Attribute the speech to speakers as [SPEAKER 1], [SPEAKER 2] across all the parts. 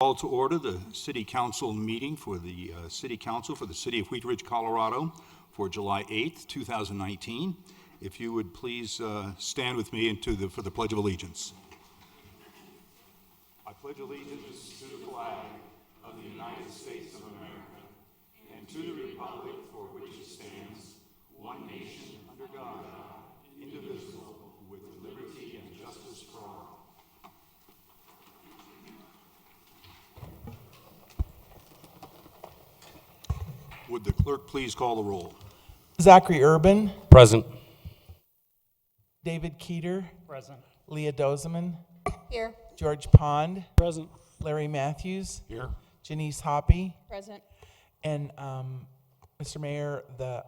[SPEAKER 1] Call to order the City Council meeting for the City Council for the City of Wheat Ridge, Colorado for July 8th, 2019. If you would please stand with me for the Pledge of Allegiance. I pledge allegiance to the flag of the United States of America and to the republic for which it stands, one nation under God, indivisible, with liberty and justice for all. Would the clerk please call the roll?
[SPEAKER 2] Zachary Urban.
[SPEAKER 3] Present.
[SPEAKER 2] David Keeter.
[SPEAKER 3] Present.
[SPEAKER 2] Leah Dozeman.
[SPEAKER 4] Here.
[SPEAKER 2] George Pond.
[SPEAKER 3] Present.
[SPEAKER 2] Larry Matthews.
[SPEAKER 3] Here.
[SPEAKER 2] Janice Hoppy.
[SPEAKER 4] Present.
[SPEAKER 2] And Mr. Mayor, the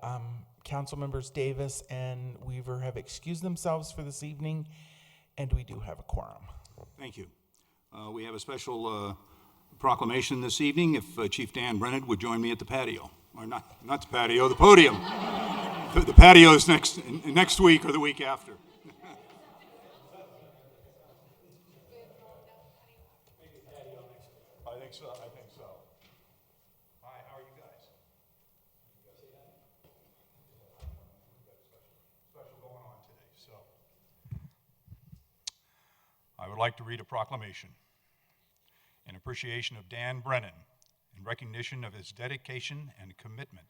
[SPEAKER 2] council members Davis and Weaver have excused themselves for this evening, and we do have a quorum.
[SPEAKER 1] Thank you. We have a special proclamation this evening. If Chief Dan Brennan would join me at the patio. Or not the patio, the podium. The patio is next week or the week after. I think so. Hi, how are you guys? Special going on today, so. I would like to read a proclamation in appreciation of Dan Brennan, in recognition of his dedication and commitment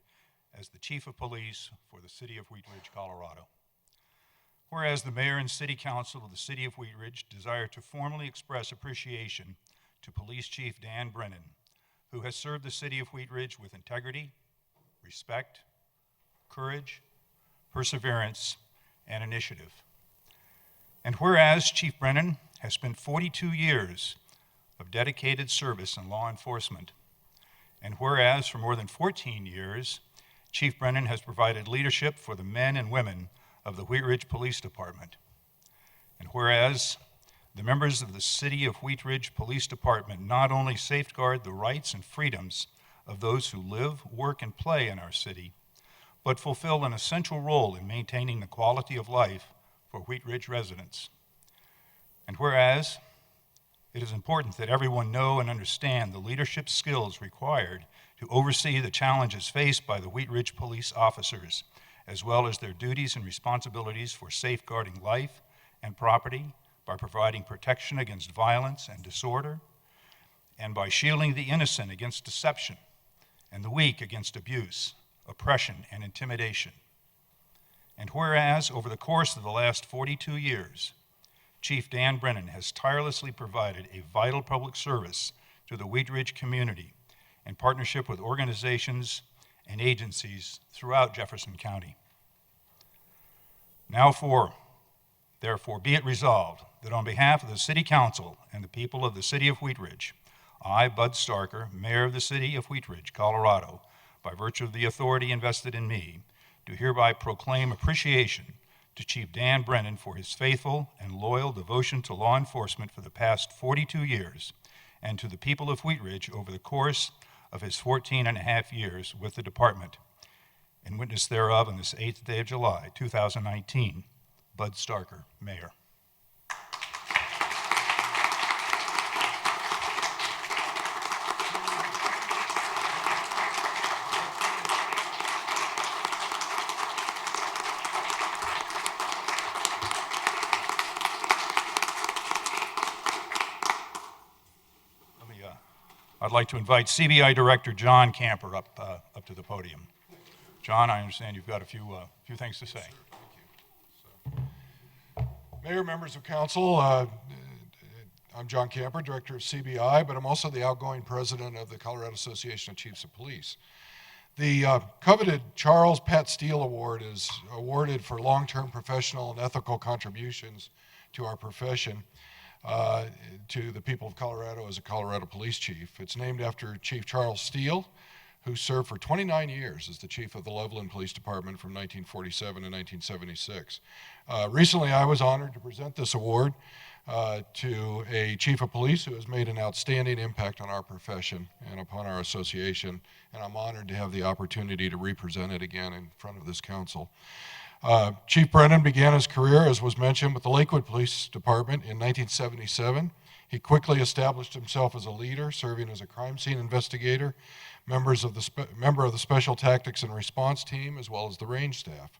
[SPEAKER 1] as the Chief of Police for the City of Wheat Ridge, Colorado. Whereas the Mayor and City Council of the City of Wheat Ridge desire to formally express appreciation to Police Chief Dan Brennan, who has served the City of Wheat Ridge with integrity, respect, courage, perseverance, and initiative. And whereas Chief Brennan has spent 42 years of dedicated service in law enforcement, and whereas for more than 14 years, Chief Brennan has provided leadership for the men and women of the Wheat Ridge Police Department, and whereas the members of the City of Wheat Ridge Police Department not only safeguard the rights and freedoms of those who live, work, and play in our city, but fulfill an essential role in maintaining the quality of life for Wheat Ridge residents. And whereas it is important that everyone know and understand the leadership skills required to oversee the challenges faced by the Wheat Ridge police officers, as well as their duties and responsibilities for safeguarding life and property by providing protection against violence and disorder, and by shielding the innocent against deception and the weak against abuse, oppression, and intimidation. And whereas over the course of the last 42 years, Chief Dan Brennan has tirelessly provided a vital public service to the Wheat Ridge community in partnership with organizations and agencies throughout Jefferson County. Therefore, be it resolved that on behalf of the City Council and the people of the City of Wheat Ridge, I, Bud Starker, Mayor of the City of Wheat Ridge, Colorado, by virtue of the authority invested in me, do hereby proclaim appreciation to Chief Dan Brennan for his faithful and loyal devotion to law enforcement for the past 42 years, and to the people of Wheat Ridge over the course of his 14 and a half years with the department. In witness thereof, on this 8th day of July, 2019, Bud Starker, Mayor. I'd like to invite CBI Director John Camper up to the podium. John, I understand you've got a few things to say.
[SPEAKER 5] Thank you. Mayor, members of council, I'm John Camper, Director of CBI, but I'm also the outgoing president of the Colorado Association of Chiefs of Police. The coveted Charles Pat Steele Award is awarded for long-term professional and ethical contributions to our profession. To the people of Colorado as a Colorado police chief. It's named after Chief Charles Steele, who served for 29 years as the chief of the Loveland Police Department from 1947 to 1976. Recently, I was honored to present this award to a chief of police who has made an outstanding impact on our profession and upon our association, and I'm honored to have the opportunity to represent it again in front of this council. Chief Brennan began his career, as was mentioned, with the Lakewood Police Department in 1977. He quickly established himself as a leader, serving as a crime scene investigator, member of the Special Tactics and Response Team, as well as the range staff.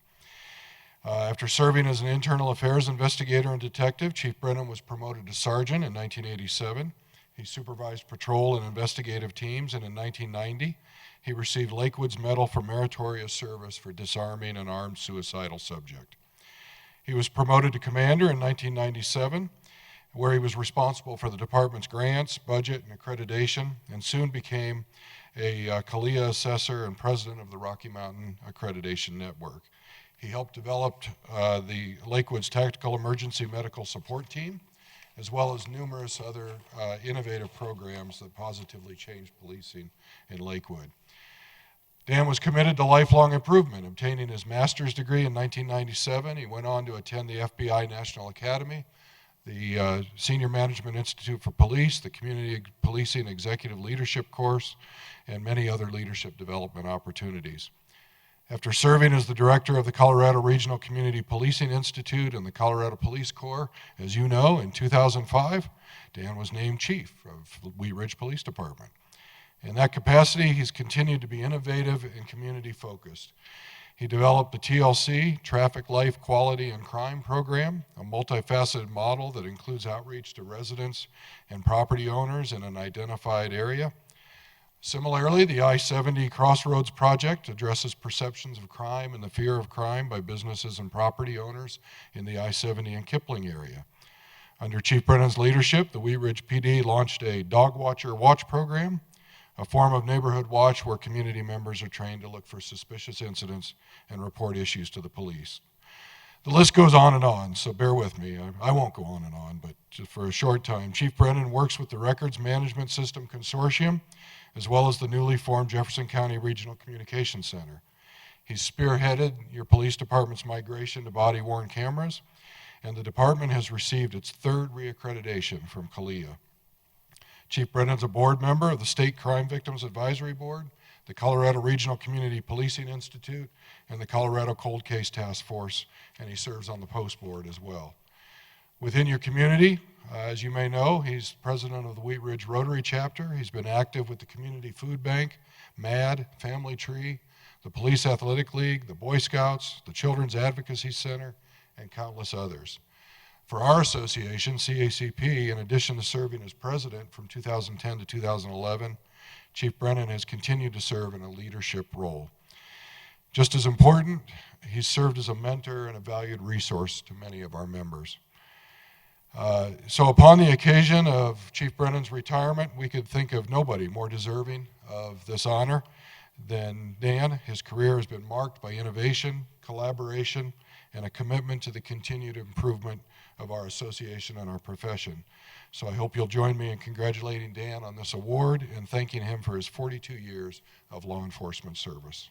[SPEAKER 5] After serving as an internal affairs investigator and detective, Chief Brennan was promoted to sergeant in 1987. He supervised patrol and investigative teams, and in 1990, he received Lakewood's Medal for Meritorious Service for disarming an armed suicidal subject. He was promoted to commander in 1997, where he was responsible for the department's grants, budget, and accreditation, and soon became a CALEA assessor and president of the Rocky Mountain Accreditation Network. He helped develop the Lakewood's Tactical Emergency Medical Support Team, as well as numerous other innovative programs that positively changed policing in Lakewood. Dan was committed to lifelong improvement, obtaining his master's degree in 1997. He went on to attend the FBI National Academy, the Senior Management Institute for Police, the Community Policing Executive Leadership course, and many other leadership development opportunities. After serving as the director of the Colorado Regional Community Policing Institute and the Colorado Police Corps, as you know, in 2005, Dan was named chief of Wheat Ridge Police Department. In that capacity, he's continued to be innovative and community-focused. He developed the TLC, Traffic Life Quality and Crime Program, a multifaceted model that includes outreach to residents and property owners in an identified area. Similarly, the I-70 Crossroads Project addresses perceptions of crime and the fear of crime by businesses and property owners in the I-70 and Kipling area. Under Chief Brennan's leadership, the Wheat Ridge PD launched a Dog Watcher Watch program, a form of neighborhood watch where community members are trained to look for suspicious incidents and report issues to the police. The list goes on, so bear with me. I won't go on, but just for a short time. Chief Brennan works with the Records Management System Consortium, as well as the newly formed Jefferson County Regional Communications Center. He's spearheaded your police department's migration to body-worn cameras, and the department has received its third reaccreditation from CALEA. Chief Brennan's a board member of the State Crime Victims Advisory Board, the Colorado Regional Community Policing Institute, and the Colorado Cold Case Task Force, and he serves on the Post Board as well. Within your community, as you may know, he's president of the Wheat Ridge Rotary Chapter. He's been active with the Community Food Bank, MAD, Family Tree, the Police Athletic League, the Boy Scouts, the Children's Advocacy Center, and countless others. For our association, CACP, in addition to serving as president from 2010 to 2011, Chief Brennan has continued to serve in a leadership role. Just as important, he's served as a mentor and a valued resource to many of our members. So upon the occasion of Chief Brennan's retirement, we could think of nobody more deserving of this honor than Dan. His career has been marked by innovation, collaboration, and a commitment to the continued improvement of our association and our profession. So I hope you'll join me in congratulating Dan on this award and thanking him for his 42 years of law enforcement service.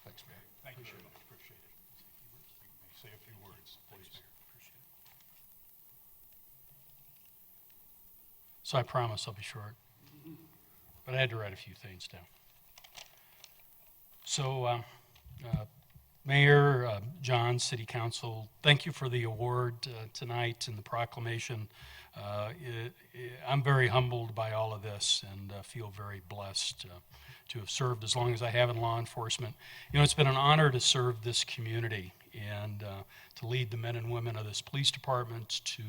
[SPEAKER 5] Thanks, man.
[SPEAKER 1] Thank you very much. Appreciate it. You may say a few words, please. Appreciate it.
[SPEAKER 3] So I promise I'll be short, but I had to write a few things down. So, Mayor, John, City Council, thank you for the award tonight and the proclamation. I'm very humbled by all of this and feel very blessed to have served as long as I have in law enforcement. You know, it's been an honor to serve this community and to lead the men and women of this police department, to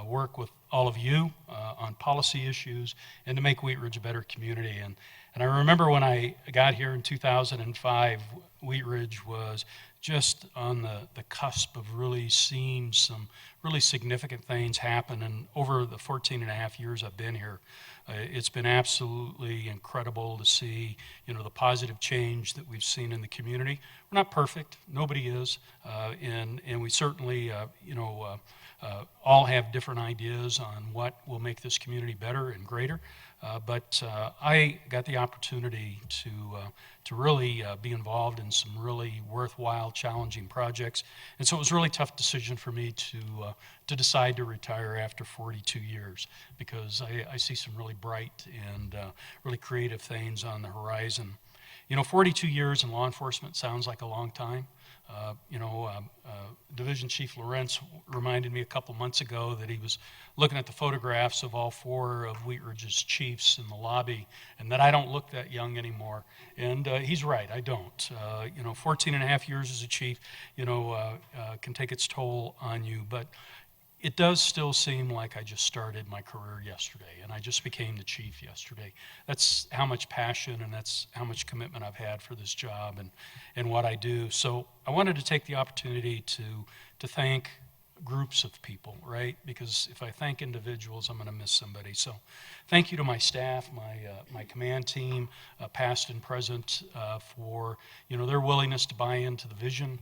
[SPEAKER 3] work with all of you on policy issues, and to make Wheat Ridge a better community. And I remember when I got here in 2005, Wheat Ridge was just on the cusp of really seeing some really significant things happen. And over the 14 and a half years I've been here, it's been absolutely incredible to see, you know, the positive change that we've seen in the community. we're not perfect. Nobody is. And we certainly, all have different ideas on what will make this community better and greater. But I got the opportunity to really be involved in some really worthwhile, challenging projects. And so it was a really tough decision for me to decide to retire after 42 years, because I see some really bright and really creative things on the horizon. 42 years in law enforcement sounds like a long time. Division Chief Lawrence reminded me a couple months ago that he was looking at the photographs of all 4 of Wheat Ridge's chiefs in the lobby, and that I don't look that young anymore. And he's right, I don't. 14 and a half years as a chief, can take its toll on you, but it does still seem like I just started my career yesterday, and I just became the chief yesterday. That's how much passion and that's how much commitment I've had for this job and what I do. So I wanted to take the opportunity to thank groups of people, right? Because if I thank individuals, I'm going to miss somebody. So thank you to my staff, my command team, past and present, for their willingness to buy into the vision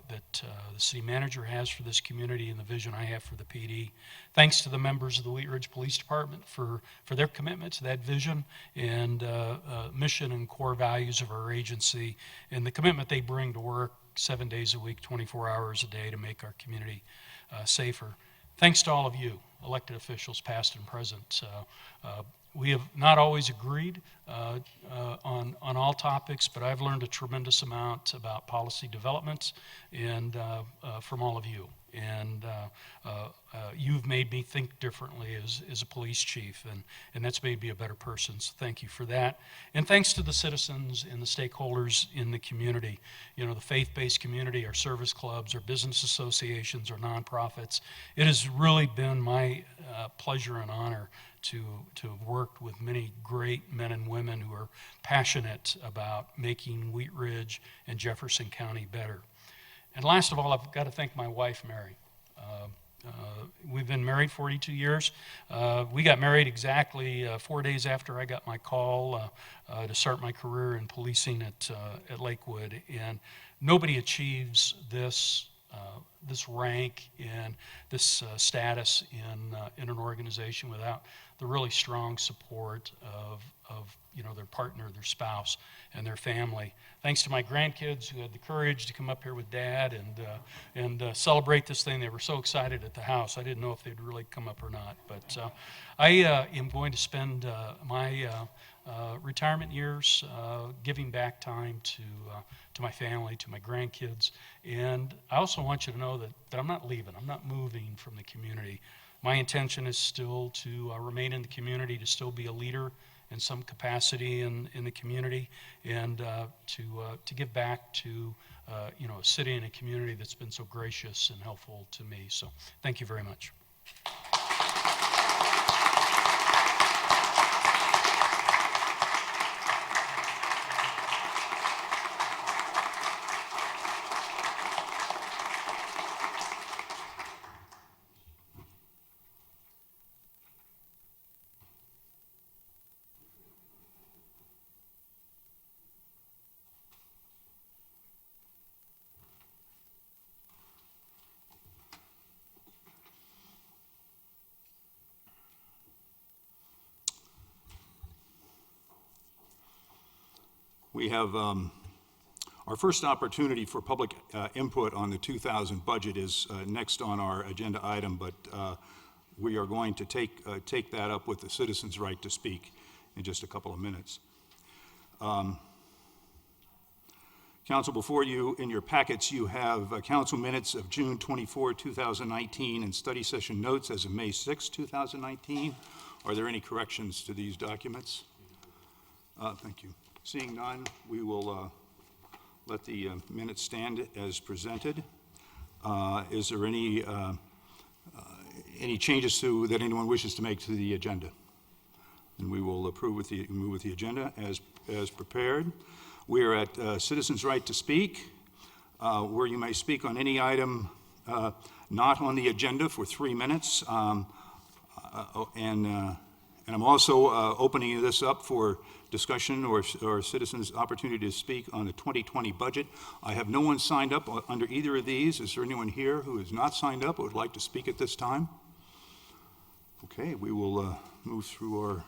[SPEAKER 3] that the city manager has for this community and the vision I have for the PD. Thanks to the members of the Wheat Ridge Police Department for their commitment to that vision and mission and core values of our agency, and the commitment they bring to work 7 days a week, 24 hours a day to make our community safer. Thanks to all of you, elected officials, past and present. We have not always agreed on all topics, but I've learned a tremendous amount about policy development and from all of you. And you've made me think differently as a police chief, and that's made me a better person, so thank you for that. And thanks to the citizens and the stakeholders in the community, the faith-based community, our service clubs, our business associations, our nonprofits. It has really been my pleasure and honor to have worked with many great men and women who are passionate about making Wheat Ridge and Jefferson County better. And last of all, I've got to thank my wife, Mary. We've been married 42 years. We got married exactly 4 days after I got my call to start my career in policing at Lakewood. And nobody achieves this rank and this status in an organization without the really strong support of their partner, their spouse, and their family. Thanks to my grandkids who had the courage to come up here with Dad and celebrate this thing. They were so excited at the house. I didn't know if they'd really come up or not. But I am going to spend my retirement years giving back time to my family, to my grandkids. And I also want you to know that I'm not leaving. I'm not moving from the community. My intention is still to remain in the community, to still be a leader in some capacity in the community, and to give back to a city and a community that's been so gracious and helpful to me. So thank you very much.
[SPEAKER 1] We have our first opportunity for public input on the 2000 budget is next on our agenda item, but we are going to take that up with the citizens' right to speak in just a couple of minutes. Council, before you in your packets, you have council minutes of June 24, 2019, and study session notes as of May 6, 2019. Are there any corrections to these documents? Thank you. Seeing none, we will let the minutes stand as presented. Is there any changes that anyone wishes to make to the agenda? And we will move with the agenda as prepared. We are at citizens' right to speak, where you may speak on any item not on the agenda for 3 minutes, And I'm also opening this up for discussion or citizens' opportunity to speak on the 2020 budget. I have no one signed up under either of these. Is there anyone here who is not signed up or would like to speak at this time? Okay, we will move through our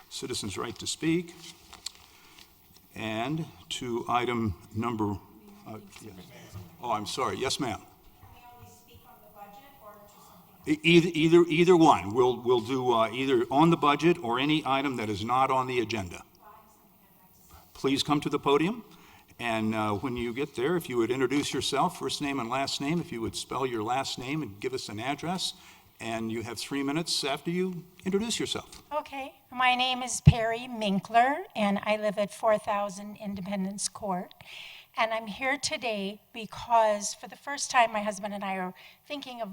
[SPEAKER 1] citizens' right to speak. And to item number, yes. Oh, I'm sorry. Yes, ma'am.
[SPEAKER 4] Can we only speak on the budget or do something else?
[SPEAKER 1] Either one. We'll do either on the budget or any item that is not on the agenda. Please come to the podium, and when you get there, if you would introduce yourself, first name and last name, if you would spell your last name and give us an address, and you have 3 minutes after you introduce yourself.
[SPEAKER 4] Okay, my name is Perry Minkler, and I live at 4000 Independence Court. And I'm here today because for the first time, my husband and I are thinking of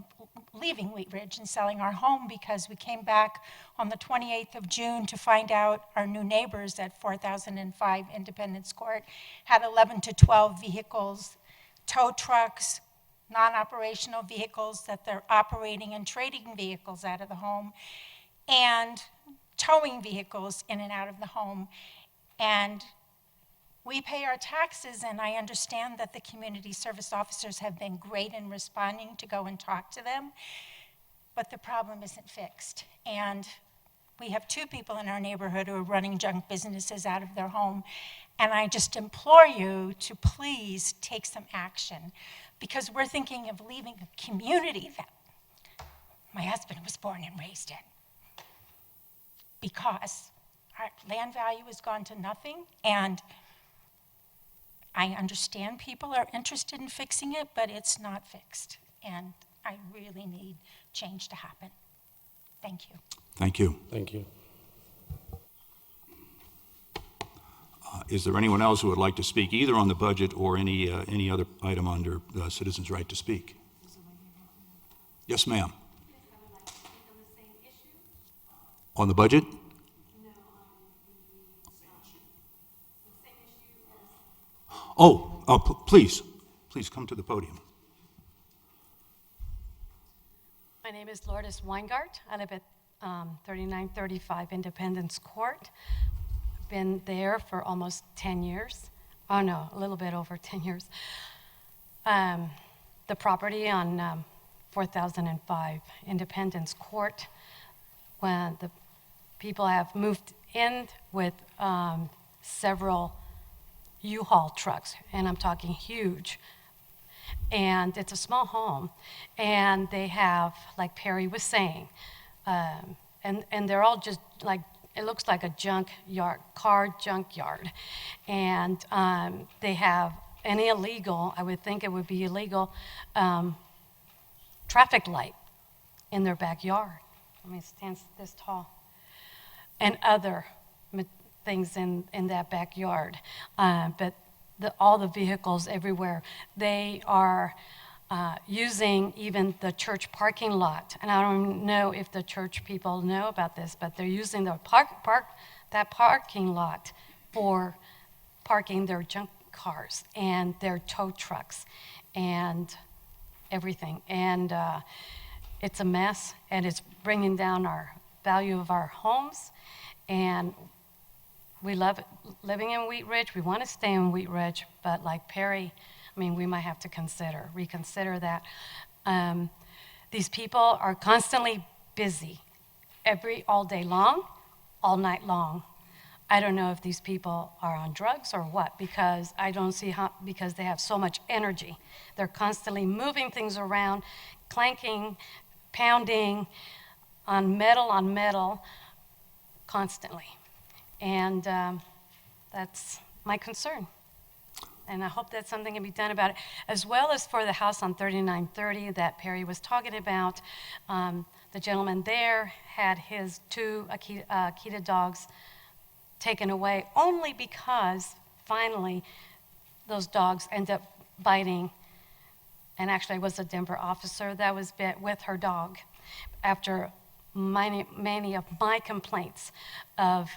[SPEAKER 4] leaving Wheat Ridge and selling our home because we came back on the 28th of June to find out our new neighbors at 4005 Independence Court had 11 to 12 vehicles, tow trucks, non-operational vehicles that they're operating and trading vehicles out of the home, and towing vehicles in and out of the home. And we pay our taxes, and I understand that the community service officers have been great in responding to go and talk to them, but the problem isn't fixed. And we have 2 people in our neighborhood who are running junk businesses out of their home, and I just implore you to please take some action, because we're thinking of leaving a community that my husband was born and raised in, because our land value has gone to nothing, and I understand people are interested in fixing it, but it's not fixed, and I really need change to happen. Thank you.
[SPEAKER 1] Thank you.
[SPEAKER 6] Thank you.
[SPEAKER 1] Is there anyone else who would like to speak either on the budget or any other item under citizens' right to speak? Yes, ma'am. On the budget? Please come to the podium.
[SPEAKER 7] My name is Lourdes Weingart. I live at 3935 Independence Court. I've been there for almost 10 years. Oh no, a little bit over 10 years. The property on 4005 Independence Court, when the people have moved in with several U-Haul trucks, and I'm talking huge. And it's a small home, and they have, like Perry was saying, and they're all just like, it looks like a junkyard, car junkyard. And they have any illegal, I would think it would be illegal, traffic light in their backyard. I mean, it stands this tall. And other things in that backyard. But all the vehicles everywhere, they are using even the church parking lot. And I don't know if the church people know about this, but they're using the that parking lot for parking their junk cars and their tow trucks and everything. And it's a mess, and it's bringing down our value of our homes. And we love it, living in Wheat Ridge. We want to stay in Wheat Ridge, but like Perry, I mean, we might have to reconsider that. These people are constantly busy, all day long, all night long. I don't know if these people are on drugs or what, because I don't see how, because they have so much energy. They're constantly moving things around, clanking, pounding on metal, constantly. And that's my concern. And I hope that something can be done about it, as well as for the house on 3930 that Perry was talking about. The gentleman there had his 2 Akita dogs taken away only because finally those dogs end up biting. And actually it was a Denver officer that was bit with her dog after many of my complaints of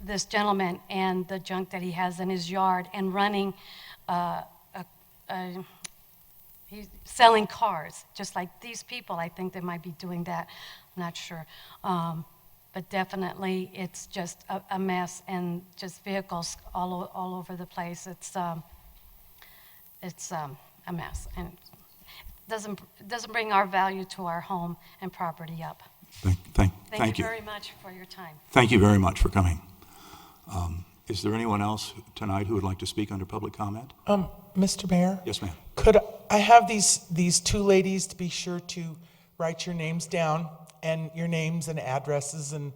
[SPEAKER 7] this gentleman and the junk that he has in his yard and running, he's selling cars, just like these people. I think they might be doing that, I'm not sure. but definitely it's just a mess and just vehicles all over the place. It's a mess, and it doesn't bring our value to our home and property up.
[SPEAKER 1] Thank
[SPEAKER 7] Thank
[SPEAKER 1] you.
[SPEAKER 7] you very much for your time.
[SPEAKER 1] Thank you very much for coming. Is there anyone else tonight who would like to speak under public comment?
[SPEAKER 2] Mr. Mayor?
[SPEAKER 1] Yes, ma'am.
[SPEAKER 2] Could I have these two ladies to be sure to write your names down and your names and addresses and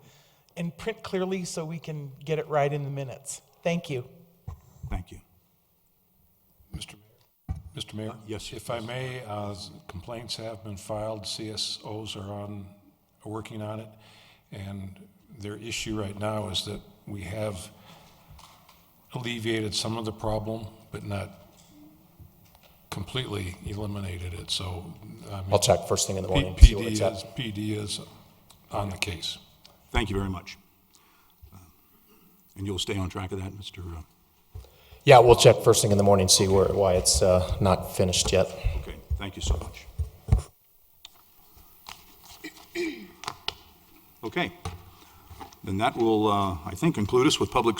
[SPEAKER 2] print clearly so we can get it right in the minutes? Thank you.
[SPEAKER 1] Thank you.
[SPEAKER 6] Mr. Mayor?
[SPEAKER 1] Yes.
[SPEAKER 6] If I may, complaints have been filed, CSOs are working on it, and their issue right now is that we have alleviated some of the problem, but not completely eliminated it, so.
[SPEAKER 8] I'll check first thing in the morning. See what it's at.
[SPEAKER 6] PD is on the case.
[SPEAKER 1] Thank you very much. And you'll stay on track of that, Mr.
[SPEAKER 8] Yeah, we'll check first thing in the morning, see why it's not finished yet.
[SPEAKER 1] Okay, thank you so much. Okay, then that will, I think, conclude us with public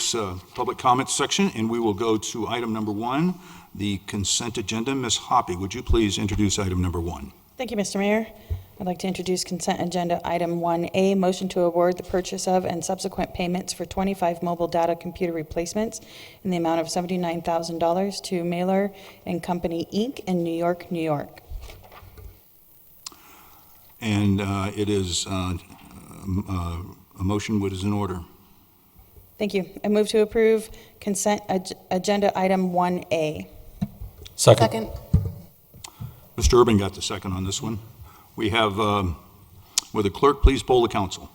[SPEAKER 1] comments section, and we will go to item number 1, the consent agenda. Ms. Hoppy, would you please introduce item number 1?
[SPEAKER 9] Thank you, Mr. Mayor. I'd like to introduce consent agenda item 1A, motion to award the purchase of and subsequent payments for 25 mobile data computer replacements in the amount of $79,000 to Mailer and Company, Inc. in New York, New York.
[SPEAKER 1] And it is a motion which is in order.
[SPEAKER 9] Thank you. I move to approve consent agenda item 1A.
[SPEAKER 8] Second.
[SPEAKER 1] Mr. Urban got the second on this one. We have, will the clerk please poll the council?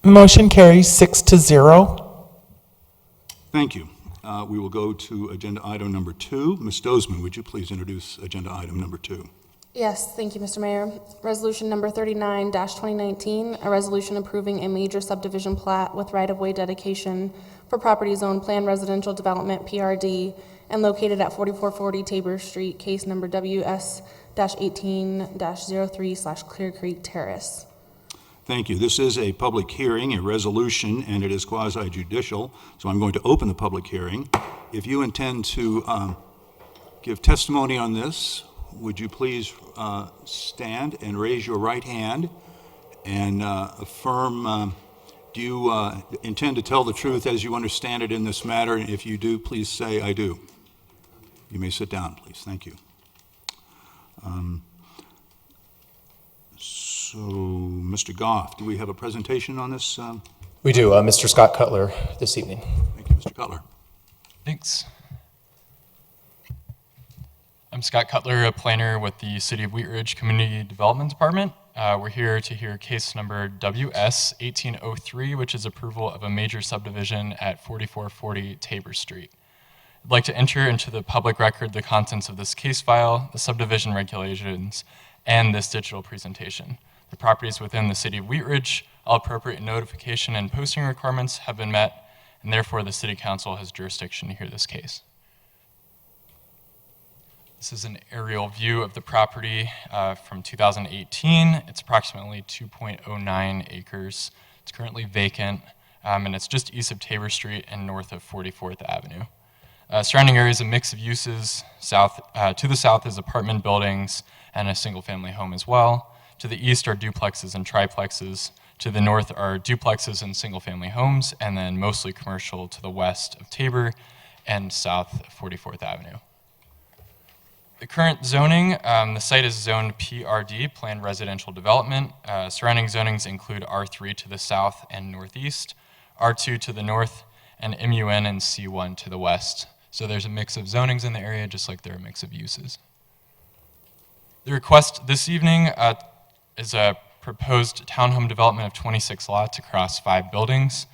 [SPEAKER 2] Motion carries 6-0.
[SPEAKER 1] Thank you. We will go to agenda item number 2. Ms. Dozman, would you please introduce agenda item number 2?
[SPEAKER 10] Yes, thank you, Mr. Mayor. Resolution number 39-2019, a resolution approving a major subdivision plat with right-of-way dedication for property zone planned residential development, PRD, and located at 4440 Tabor Street, case number WS-18-03/Clear Creek Terrace.
[SPEAKER 1] Thank you. This is a public hearing, a resolution, and it is quasi-judicial, so I'm going to open the public hearing. If you intend to give testimony on this, would you please stand and raise your right hand and affirm, do you intend to tell the truth as you understand it in this matter? And if you do, please say, I do. You may sit down, please. Thank you. So, Mr. Goff, do we have a presentation on this?
[SPEAKER 8] We do. Mr. Scott Cutler this evening.
[SPEAKER 1] Thank you, Mr. Cutler.
[SPEAKER 11] Thanks. I'm Scott Cutler, a planner with the City of Wheat Ridge Community Development Department. We're here to hear case number WS-1803, which is approval of a major subdivision at 4440 Tabor Street. I'd like to enter into the public record the contents of this case file, the subdivision regulations, and this digital presentation. The properties within the City of Wheat Ridge, all appropriate notification and posting requirements have been met, and therefore the City Council has jurisdiction to hear this case. This is an aerial view of the property from 2018. It's approximately 2.09 acres. It's currently vacant, and it's just east of Tabor Street and north of 44th Avenue. Surrounding area is a mix of uses. To the south is apartment buildings and a single-family home as well. To the east are duplexes and triplexes. To the north are duplexes and single-family homes, and then mostly commercial to the west of Tabor and south of 44th Avenue. The current zoning, the site is zoned PRD, Planned Residential Development. Surrounding zonings include R3 to the south and northeast, R2 to the north, and MUN and C1 to the west. So there's a mix of zonings in the area, just like there are a mix of uses. The request this evening is a proposed townhome development of 26 lots across 5 buildings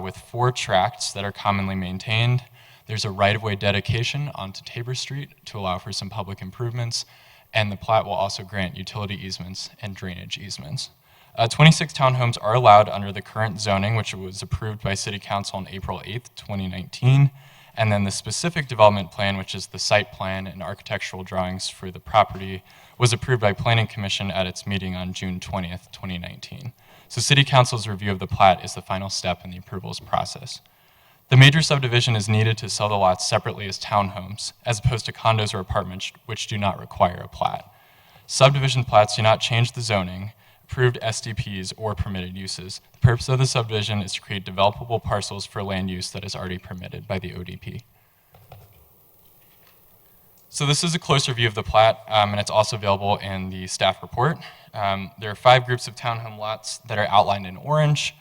[SPEAKER 11] with 4 tracts that are commonly maintained. There's a right-of-way dedication onto Tabor Street to allow for some public improvements, and the plat will also grant utility easements and drainage easements. 26 townhomes are allowed under the current zoning, which was approved by City Council on April 8th, 2019, And then the specific development plan, which is the site plan and architectural drawings for the property, was approved by Planning Commission at its meeting on June 20th, 2019. So City Council's review of the plat is the final step in the approvals process. The major subdivision is needed to sell the lots separately as townhomes, as opposed to condos or apartments, which do not require a plat. Subdivision plats do not change the zoning, approved SDPs, or permitted uses. The purpose of the subdivision is to create developable parcels for land use that is already permitted by the ODP. So this is a closer view of the plat, and it's also available in the staff report. There are 5 groups of townhome lots that are outlined in orange.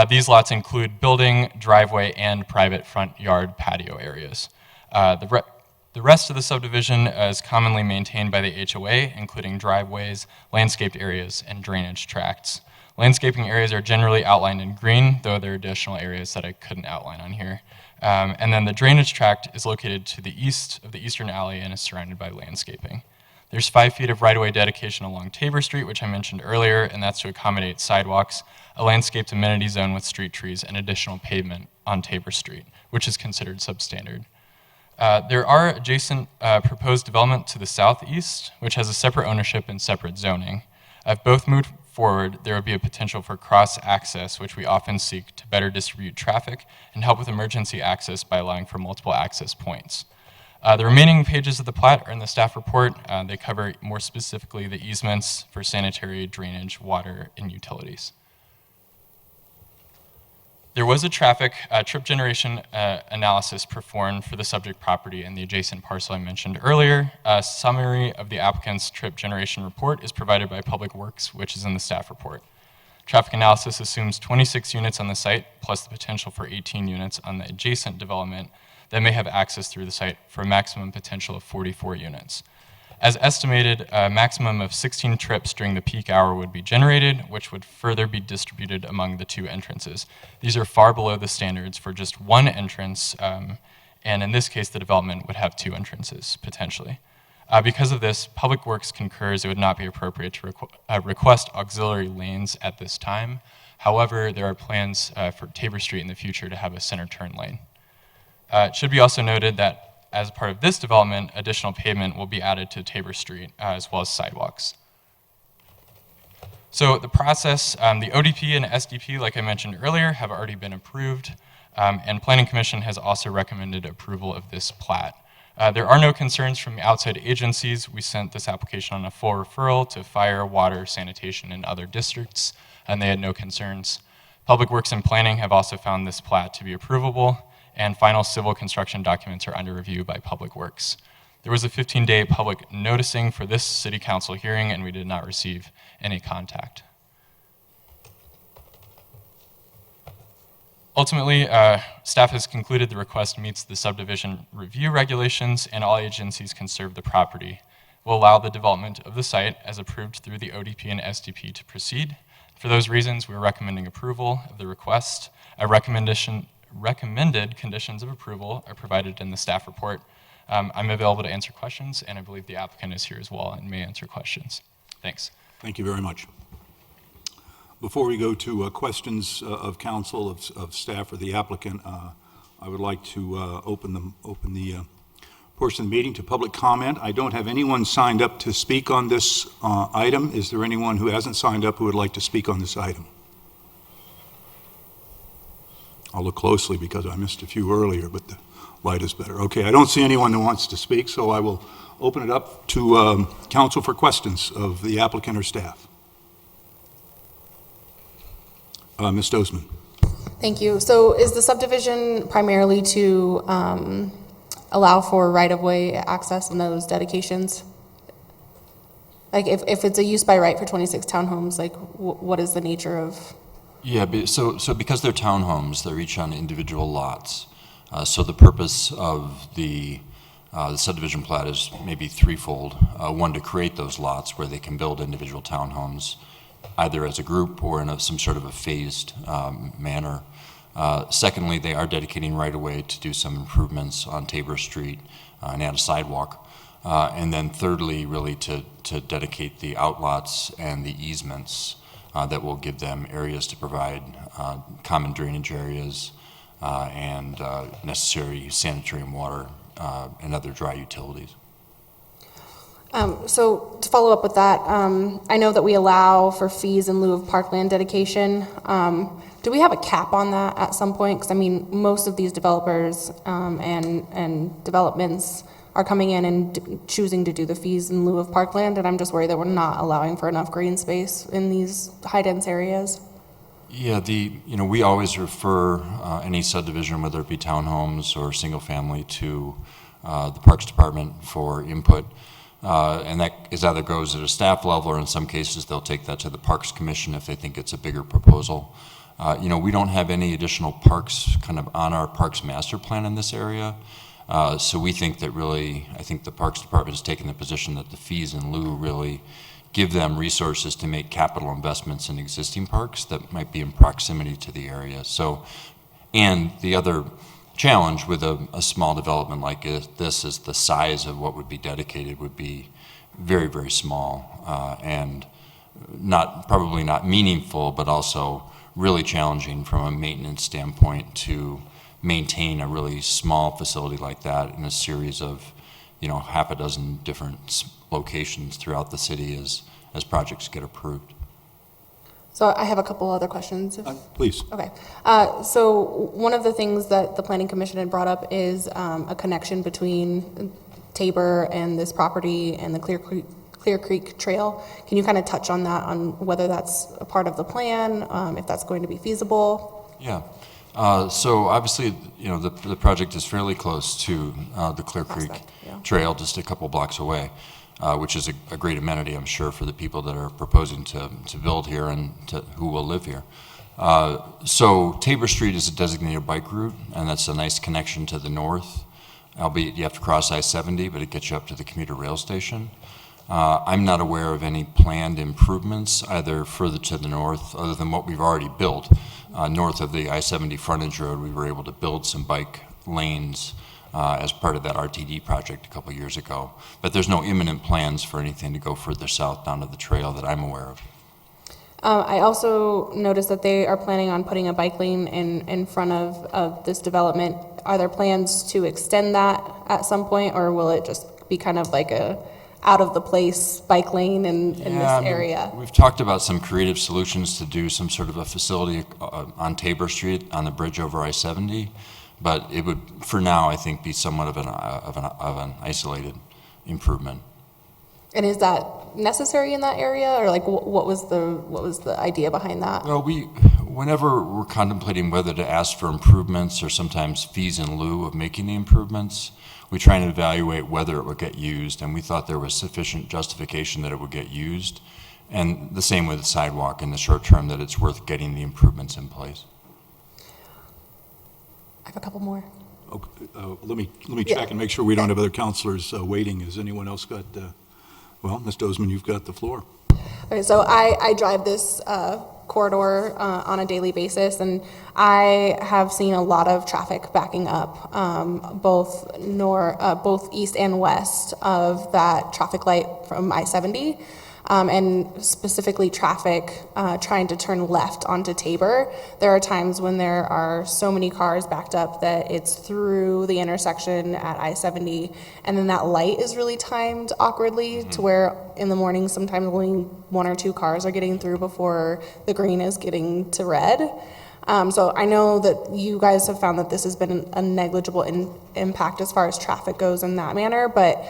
[SPEAKER 11] These lots include building, driveway, and private front yard patio areas. The rest of the subdivision is commonly maintained by the HOA, including driveways, landscaped areas, and drainage tracts. Landscaping areas are generally outlined in green, though there are additional areas that I couldn't outline on here. And then the drainage tract is located to the east of the eastern alley and is surrounded by landscaping. There's 5 feet of right-of-way dedication along Tabor Street, which I mentioned earlier, and that's to accommodate sidewalks, a landscaped amenity zone with street trees, and additional pavement on Tabor Street, which is considered substandard. There are adjacent proposed development to the southeast, which has a separate ownership and separate zoning. If both moved forward, there would be a potential for cross-access, which we often seek to better distribute traffic and help with emergency access by allowing for multiple access points. The remaining pages of the plat are in the staff report. They cover more specifically the easements for sanitary, drainage, water, and utilities. There was a traffic trip generation analysis performed for the subject property and the adjacent parcel I mentioned earlier. A summary of the applicant's trip generation report is provided by Public Works, which is in the staff report. Traffic analysis assumes 26 units on the site, plus the potential for 18 units on the adjacent development that may have access through the site for a maximum potential of 44 units. As estimated, a maximum of 16 trips during the peak hour would be generated, which would further be distributed among the 2 entrances. These are far below the standards for just 1 entrance, and in this case, the development would have 2 entrances, potentially. Because of this, Public Works concurs it would not be appropriate to request auxiliary lanes at this time. However, there are plans for Tabor Street in the future to have a center turn lane. It should be also noted that as part of this development, additional pavement will be added to Tabor Street as well as sidewalks. So the process, the ODP and SDP, like I mentioned earlier, have already been approved, and Planning Commission has also recommended approval of this plat. There are no concerns from the outside agencies. We sent this application on a full referral to fire, water, sanitation, and other districts, and they had no concerns. Public Works and Planning have also found this plat to be approvable, and final civil construction documents are under review by Public Works. There was a 15-day public noticing for this City Council hearing, and we did not receive any contact. Ultimately, staff has concluded the request meets the subdivision review regulations, and all agencies can serve the property. We'll allow the development of the site as approved through the ODP and SDP to proceed. For those reasons, we're recommending approval of the request. Recommended conditions of approval are provided in the staff report. I'm available to answer questions, and I believe the applicant is here as well and may answer questions. Thanks.
[SPEAKER 12] Thank you very much. Before we go to questions of council, of staff, or the applicant, I would like to open the portion of the meeting to public comment. I don't have anyone signed up to speak on this item. Is there anyone who hasn't signed up who would like to speak on this item? I'll look closely because I missed a few earlier, but the light is better. Okay, I don't see anyone who wants to speak, so I will open it up to council for questions of the applicant or staff. Ms. Dozman.
[SPEAKER 10] Thank you. So is the subdivision primarily to allow for right-of-way access in those dedications? Like if it's a use by right for 26 townhomes, like what is the nature of?
[SPEAKER 13] Yeah, so because they're townhomes, they're each on individual lots. So the purpose of the subdivision plat is maybe threefold. One, to create those lots where they can build individual townhomes, either as a group or in some sort of a phased manner. Secondly, they are dedicating right-of-way to do some improvements on Tabor Street and add a sidewalk. And then thirdly, really to dedicate the outlots and the easements that will give them areas to provide common drainage areas, and necessary sanitary and water and other dry utilities.
[SPEAKER 10] So to follow up with that, I know that we allow for fees in lieu of parkland dedication. Do we have a cap on that at some point? Because I mean, most of these developers and developments are coming in and choosing to do the fees in lieu of parkland, and I'm just worried that we're not allowing for enough green space in these high-dense areas.
[SPEAKER 13] Yeah, we always refer any subdivision, whether it be townhomes or single-family, to the Parks Department for input. And that is either goes at a staff level, or in some cases, they'll take that to the Parks Commission if they think it's a bigger proposal. We don't have any additional parks kind of on our Parks Master Plan in this area. So we think that really, I think the Parks Department has taken the position that the fees in lieu really give them resources to make capital investments in existing parks that might be in proximity to the area. So, and the other challenge with a small development like this is the size of what would be dedicated would be very, very small and probably not meaningful, but also really challenging from a maintenance standpoint to maintain a really small facility like that in a series of, half a dozen different locations throughout the city as projects get approved.
[SPEAKER 10] So I have a couple other questions.
[SPEAKER 12] Please.
[SPEAKER 10] Okay. So one of the things that the Planning Commission had brought up is a connection between Tabor and this property and the Clear Creek Trail. Can you kind of touch on that, on whether that's a part of the plan, if that's going to be feasible?
[SPEAKER 13] Yeah. So obviously, the project is fairly close to the Clear Creek Trail, just a couple blocks away, which is a great amenity, I'm sure, for the people that are proposing to build here and who will live here. So Tabor Street is a designated bike route, and that's a nice connection to the north, albeit you have to cross I-70, but it gets you up to the commuter rail station. I'm not aware of any planned improvements either further to the north other than what we've already built. North of the I-70 frontage road, we were able to build some bike lanes as part of that RTD project a couple years ago. But there's no imminent plans for anything to go further south down to the trail that I'm aware of.
[SPEAKER 10] I also noticed that they are planning on putting a bike lane in front of this development. Are there plans to extend that at some point, or will it just be kind of like a out-of-the-place bike lane in this area?
[SPEAKER 13] We've talked about some creative solutions to do some sort of a facility on Tabor Street on the bridge over I-70, but it would, for now, I think, be somewhat of an isolated improvement.
[SPEAKER 10] And is that necessary in that area, or like what was the idea behind that?
[SPEAKER 13] Well, whenever we're contemplating whether to ask for improvements or sometimes fees in lieu of making the improvements, we try and evaluate whether it would get used, and we thought there was sufficient justification that it would get used. And the same with the sidewalk in the short term, that it's worth getting the improvements in place.
[SPEAKER 10] I have a couple more.
[SPEAKER 12] Okay, let me check and make sure we don't have other counselors waiting. Has anyone else got, well, Ms. Dozeman, you've got the floor.
[SPEAKER 10] Okay, so I drive this corridor on a daily basis, and I have seen a lot of traffic backing up, both east and west of that traffic light from I-70, and specifically traffic trying to turn left onto Tabor. There are times when there are so many cars backed up that it's through the intersection at I-70, and then that light is really timed awkwardly to where in the morning sometimes only one or two cars are getting through before the green is getting to red. So I know that you guys have found that this has been a negligible impact as far as traffic goes in that manner, but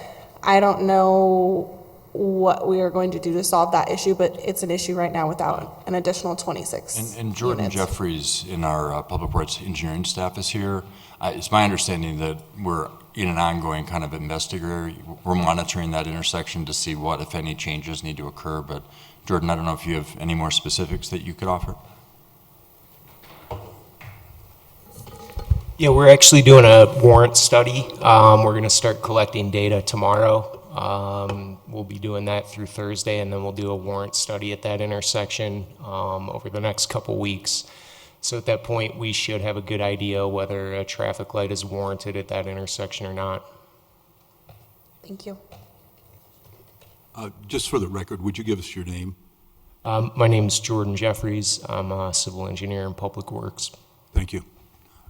[SPEAKER 10] I don't know what we are going to do to solve that issue, but it's an issue right now without an additional 26
[SPEAKER 13] And Jordan
[SPEAKER 10] units.
[SPEAKER 13] Jeffries in our Public Works Engineering staff is here. It's my understanding that we're in an ongoing kind of investigator. We're monitoring that intersection to see what, if any, changes need to occur. But Jordan, I don't know if you have any more specifics that you could offer.
[SPEAKER 14] Yeah, we're actually doing a warrant study. We're going to start collecting data tomorrow. We'll be doing that through Thursday, and then we'll do a warrant study at that intersection over the next couple weeks. So at that point, we should have a good idea whether a traffic light is warranted at that intersection or not.
[SPEAKER 10] Thank you.
[SPEAKER 12] Just for the record, would you give us your name?
[SPEAKER 14] My name is Jordan Jeffries. I'm a civil engineer in Public Works.
[SPEAKER 12] Thank you.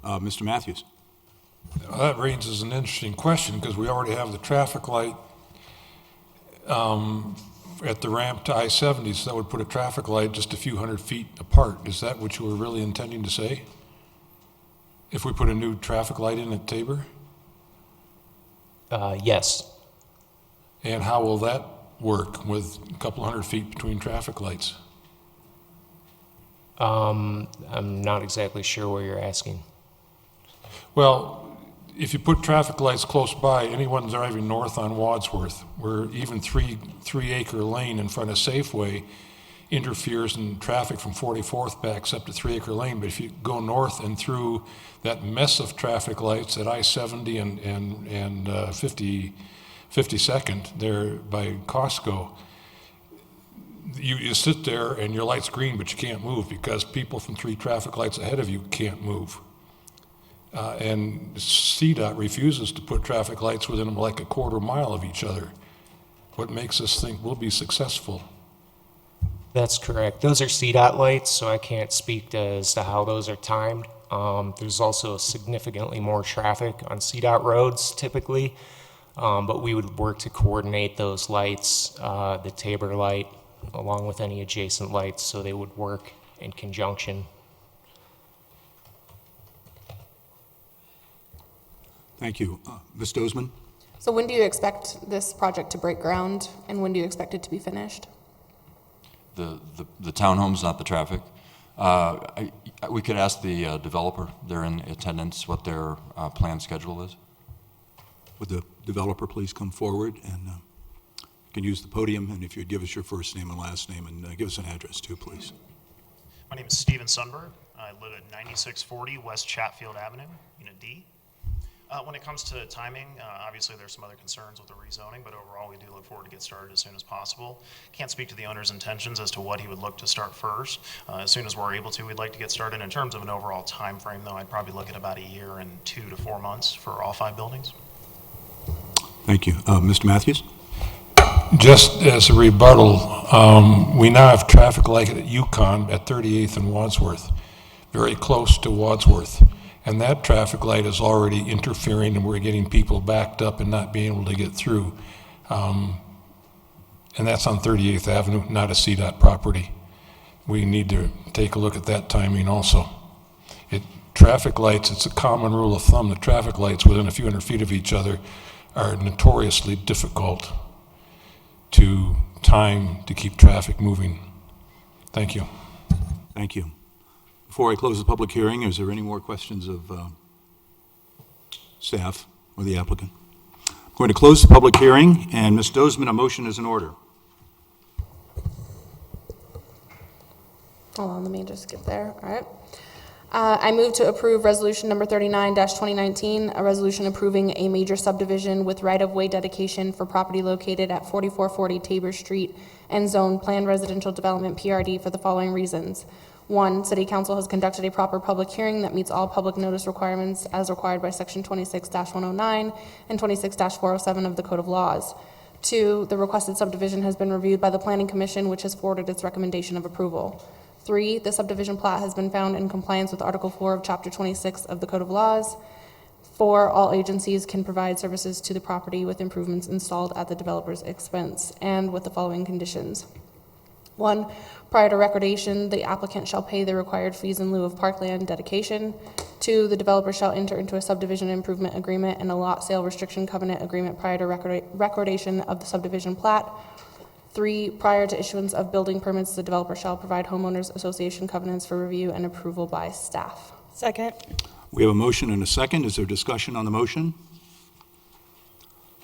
[SPEAKER 12] Mr. Matthews?
[SPEAKER 6] That raises an interesting question because we already have the traffic light at the ramp to I-70, so that would put a traffic light just a few hundred feet apart. Is that what you were really intending to say? If we put a new traffic light in at Tabor?
[SPEAKER 14] Yes.
[SPEAKER 6] And how will that work with a couple hundred feet between traffic lights?
[SPEAKER 14] I'm not exactly sure what you're asking.
[SPEAKER 6] Well, if you put traffic lights close by, anyone driving north on Wadsworth, where even three-acre lane in front of Safeway interferes in traffic from 44th backs up to 3-acre lane. But if you go north and through that mess of traffic lights at I-70 and 52nd there by Costco, you sit there and your light's green, but you can't move because people from 3 traffic lights ahead of you can't move. And CDOT refuses to put traffic lights within like a quarter mile of each other. What makes us think we'll be successful?
[SPEAKER 14] That's correct. Those are CDOT lights, so I can't speak as to how those are timed. There's also significantly more traffic on CDOT roads typically, but we would work to coordinate those lights, the Tabor light, along with any adjacent lights, so they would work in conjunction.
[SPEAKER 12] Thank you. Ms. Dozeman?
[SPEAKER 10] So when do you expect this project to break ground, and when do you expect it to be finished?
[SPEAKER 13] The townhomes, not the traffic. We could ask the developer, they're in attendance, what their planned schedule is.
[SPEAKER 12] Would the developer please come forward and you can use the podium, and if you'd give us your first name and last name and give us an address too, please.
[SPEAKER 15] My name is Steven Sundberg. I live at 9640 West Chatfield Avenue, Unit D. When it comes to timing, obviously there's some other concerns with the rezoning, but overall we do look forward to get started as soon as possible. Can't speak to the owner's intentions as to what he would look to start first. As soon as we're able to, we'd like to get started. In terms of an overall time frame, though, I'd probably look at about a year and 2 to 4 months for all 5 buildings.
[SPEAKER 12] Thank you. Mr. Matthews?
[SPEAKER 6] Just as a rebuttal, we now have traffic light at Yukon at 38th and Wadsworth, very close to Wadsworth. And that traffic light is already interfering, and we're getting people backed up and not being able to get through. And that's on 38th Avenue, not a CDOT property. We need to take a look at that timing also. Traffic lights, it's a common rule of thumb that traffic lights within a few hundred feet of each other are notoriously difficult to time to keep traffic moving. Thank you.
[SPEAKER 12] Thank you. Before I close the public hearing, is there any more questions of staff or the applicant? I'm going to close the public hearing, and Ms. Dozeman, a motion is in order.
[SPEAKER 10] Hold on, let me just get there. All right. I move to approve resolution number 39-2019, a resolution approving a major subdivision with right-of-way dedication for property located at 4440 Tabor Street and zone planned residential development PRD for the following reasons. 1, City Council has conducted a proper public hearing that meets all public notice requirements as required by Section 26-109 and 26-407 of the Code of Laws. 2, the requested subdivision has been reviewed by the Planning Commission, which has forwarded its recommendation of approval. 3, the subdivision plat has been found in compliance with Article 4 of Chapter 26 of the Code of Laws. 4, all agencies can provide services to the property with improvements installed at the developer's expense and with the following conditions. 1, prior to recordation, the applicant shall pay the required fees in lieu of parkland dedication. 2, the developer shall enter into a subdivision improvement agreement and a lot sale restriction covenant agreement prior to recordation of the subdivision plat. 3, prior to issuance of building permits, the developer shall provide homeowners association covenants for review and approval by staff.
[SPEAKER 9] Second.
[SPEAKER 12] We have a motion and a second. Is there discussion on the motion?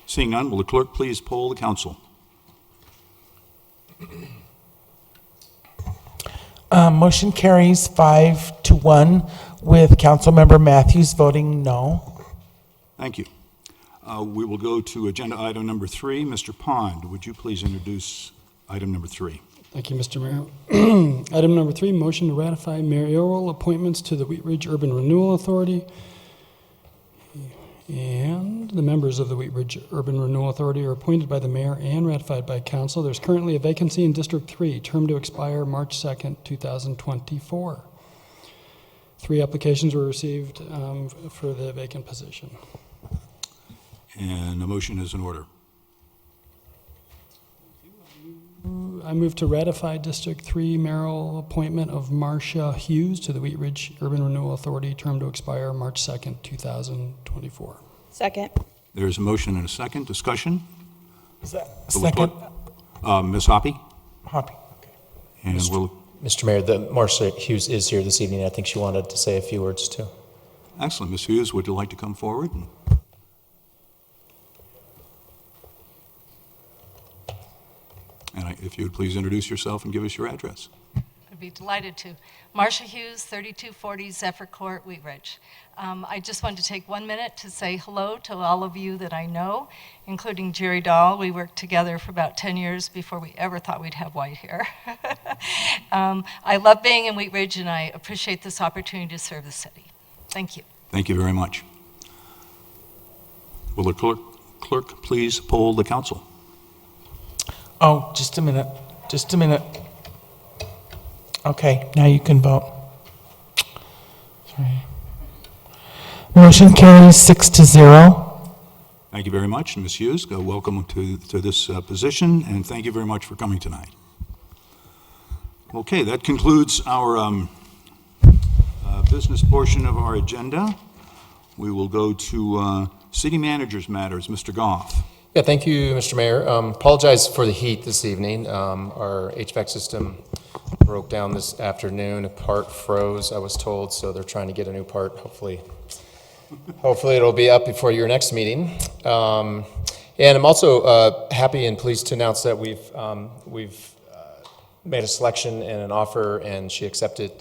[SPEAKER 12] Seeing none, will the clerk please poll the council?
[SPEAKER 2] Motion carries 5-1 with Councilmember Matthews voting no.
[SPEAKER 12] Thank you. We will go to agenda item number 3. Mr. Pond, would you please introduce item number 3?
[SPEAKER 16] Thank you, Mr. Mayor. Item number 3, motion to ratify mayoral appointments to the Wheat Ridge Urban Renewal Authority. And the members of the Wheat Ridge Urban Renewal Authority are appointed by the mayor and ratified by council. There's currently a vacancy in District 3, term to expire March 2nd, 2024. 3 applications were received for the vacant position.
[SPEAKER 12] And a motion is in order.
[SPEAKER 16] I move to ratify District 3 mayoral appointment of Marcia Hughes to the Wheat Ridge Urban Renewal Authority, term to expire March 2nd, 2024.
[SPEAKER 9] Second.
[SPEAKER 12] There's a motion and a second. Discussion?
[SPEAKER 2] Is that
[SPEAKER 12] Will the
[SPEAKER 2] second?
[SPEAKER 12] clerk- Ms. Hoppy?
[SPEAKER 2] Hoppy.
[SPEAKER 12] And we'll,
[SPEAKER 8] Mr. Mayor, Marcia Hughes is here this evening. I think she wanted to say a few words too.
[SPEAKER 12] excellent. Ms. Hughes, would you like to come forward? And if you would please introduce yourself and give us your address.
[SPEAKER 17] I'd be delighted to. Marcia Hughes, 3240 Zephyr Court, Wheat Ridge. I just wanted to take 1 minute to say hello to all of you that I know, including Jerry Dahl. We worked together for about 10 years before we ever thought we'd have white hair. I love being in Wheat Ridge, and I appreciate this opportunity to serve the city. Thank you.
[SPEAKER 12] Thank you very much. Will the clerk please poll the council?
[SPEAKER 2] Oh, just a minute. Just a minute. Okay, now you can vote. Sorry. Motion carries 6-0.
[SPEAKER 12] Thank you very much. Ms. Hughes, welcome to this position, and thank you very much for coming tonight. Okay, that concludes our business portion of our agenda. We will go to city managers matters. Mr. Goff.
[SPEAKER 8] Yeah, thank you, Mr. Mayor. Apologize for the heat this evening. Our HVAC system broke down this afternoon. A part froze, I was told, so they're trying to get a new part. Hopefully it'll be up before your next meeting. And I'm also happy and pleased to announce that we've made a selection and an offer, and she accepted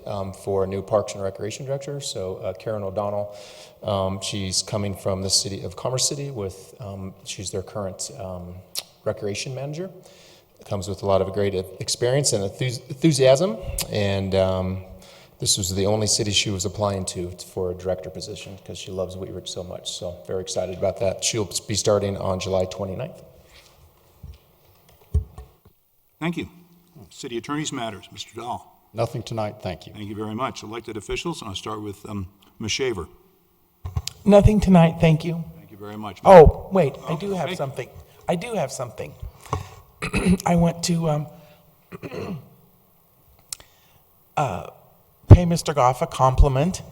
[SPEAKER 8] for a new Parks and Recreation Director. So Karen O'Donnell, she's coming from the city of Commerce City with, she's their current recreation manager. Comes with a lot of great experience and enthusiasm, and this was the only city she was applying to for a director position because she loves Wheat Ridge so much. So very excited about that. She'll be starting on July 29th.
[SPEAKER 12] Thank you. City Attorney's matters. Mr. Dahl.
[SPEAKER 18] Nothing tonight, thank you.
[SPEAKER 12] Thank you very much. Elected officials, and I'll start with Ms. Shaver.
[SPEAKER 2] Nothing tonight, thank you.
[SPEAKER 12] Thank you very much.
[SPEAKER 2] Oh, wait, I do have
[SPEAKER 12] okay.
[SPEAKER 2] something. I do have something. I went to pay Mr. Goff a compliment.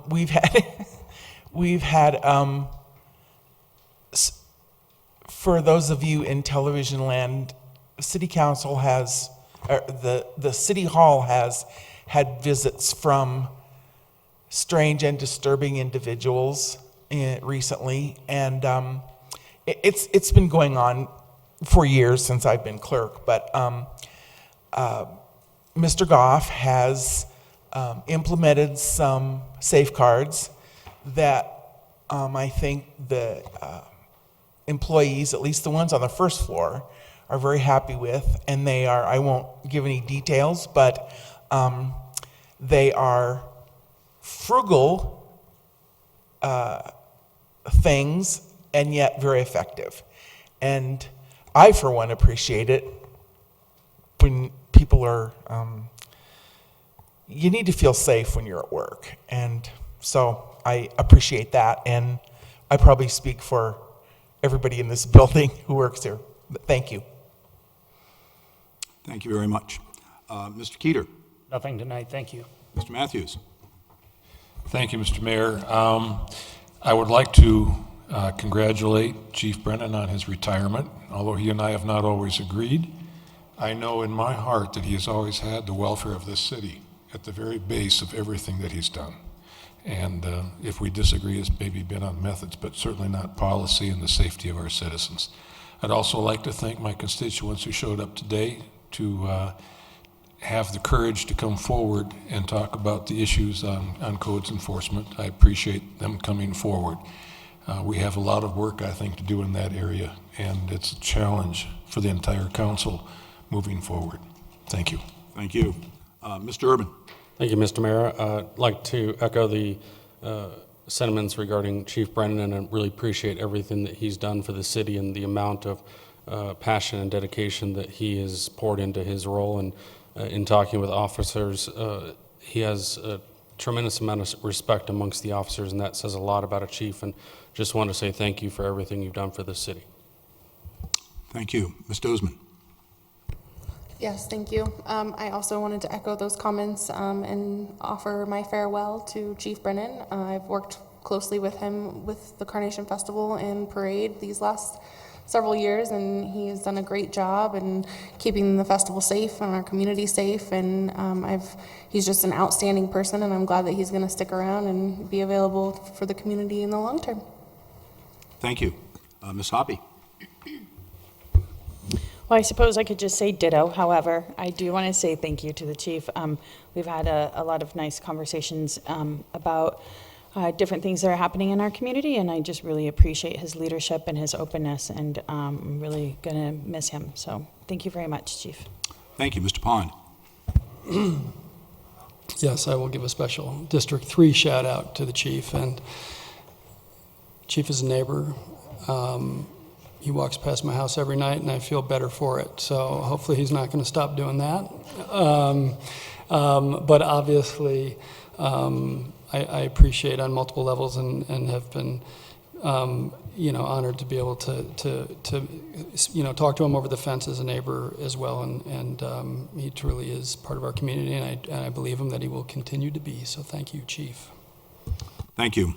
[SPEAKER 2] We've had for those of you in television land, City Council has, the City Hall has had visits from strange and disturbing individuals recently, and it's been going on for years since I've been clerk, but Mr. Goff has implemented some safeguards that I think the employees, at least the ones on the first floor, are very happy with, and they are, I won't give any details, but they are frugal things and yet very effective. And I, for one, appreciate it when people are, you need to feel safe when you're at work. And so I appreciate that, and I probably speak for everybody in this building who works here. But thank you.
[SPEAKER 12] Thank you very much. Mr. Keeter.
[SPEAKER 19] Nothing tonight, thank you.
[SPEAKER 12] Mr. Matthews.
[SPEAKER 6] Thank you, Mr. Mayor. I would like to congratulate Chief Brennan on his retirement. Although he and I have not always agreed, I know in my heart that he has always had the welfare of this city at the very base of everything that he's done. And if we disagree, it's maybe been on methods, but certainly not policy and the safety of our citizens. I'd also like to thank my constituents who showed up today to have the courage to come forward and talk about the issues on codes enforcement. I appreciate them coming forward. We have a lot of work, I think, to do in that area, and it's a challenge for the entire council moving forward. Thank you.
[SPEAKER 12] Thank you. Mr. Urban.
[SPEAKER 20] Thank you, Mr. Mayor. I'd like to echo the sentiments regarding Chief Brennan, and I really appreciate everything that he's done for the city and the amount of passion and dedication that he has poured into his role. And in talking with officers, he has tremendous amount of respect amongst the officers, and that says a lot about a chief, and just want to say thank you for everything you've done for the city.
[SPEAKER 12] Thank you. Ms. Dozeman.
[SPEAKER 10] Yes, thank you. I also wanted to echo those comments and offer my farewell to Chief Brennan. I've worked closely with him with the Carnation Festival and Parade these last several years, and he's done a great job in keeping the festival safe and our community safe. And he's just an outstanding person, and I'm glad that he's going to stick around and be available for the community in the long term.
[SPEAKER 12] Thank you. Ms. Hoppy.
[SPEAKER 9] Well, I suppose I could just say ditto. However, I do want to say thank you to the chief. We've had a lot of nice conversations about different things that are happening in our community, and I just really appreciate his leadership and his openness, and I'm really going to miss him. So thank you very much, Chief.
[SPEAKER 12] Thank you. Mr. Pond.
[SPEAKER 16] Yes, I will give a special District 3 shout out to the chief. And chief is a neighbor. He walks past my house every night, and I feel better for it. So hopefully he's not going to stop doing that. But obviously, I appreciate on multiple levels and have been, honored to be able to talk to him over the fence as a neighbor as well. And he truly is part of our community, and I believe him that he will continue to be. So thank you, Chief.
[SPEAKER 12] Thank you.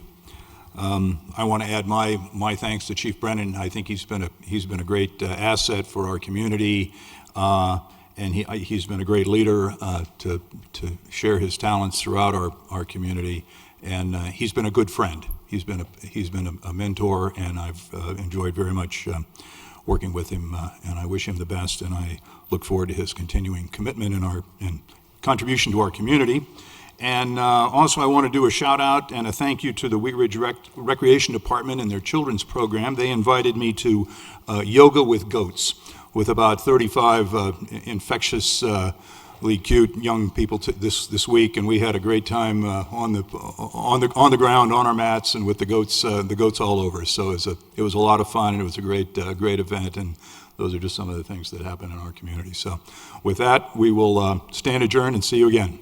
[SPEAKER 12] I want to add my thanks to Chief Brennan. I think he's been a great asset for our community, and he's been a great leader to share his talents throughout our community. And he's been a good friend. He's been a mentor, and I've enjoyed very much working with him. And I wish him the best. And I look forward to his continuing commitment and contribution to our community. And also I want to do a shout out and a thank you to the Wheat Ridge Recreation Department and their children's program. They invited me to yoga with goats with about 35 infectiously cute young people this week, and we had a great time on the ground on our mats and with the goats all over. So it was a lot of fun, and it was a great event, and those are just some of the things that happen in our community. So with that, we will stand adjourned and see you again.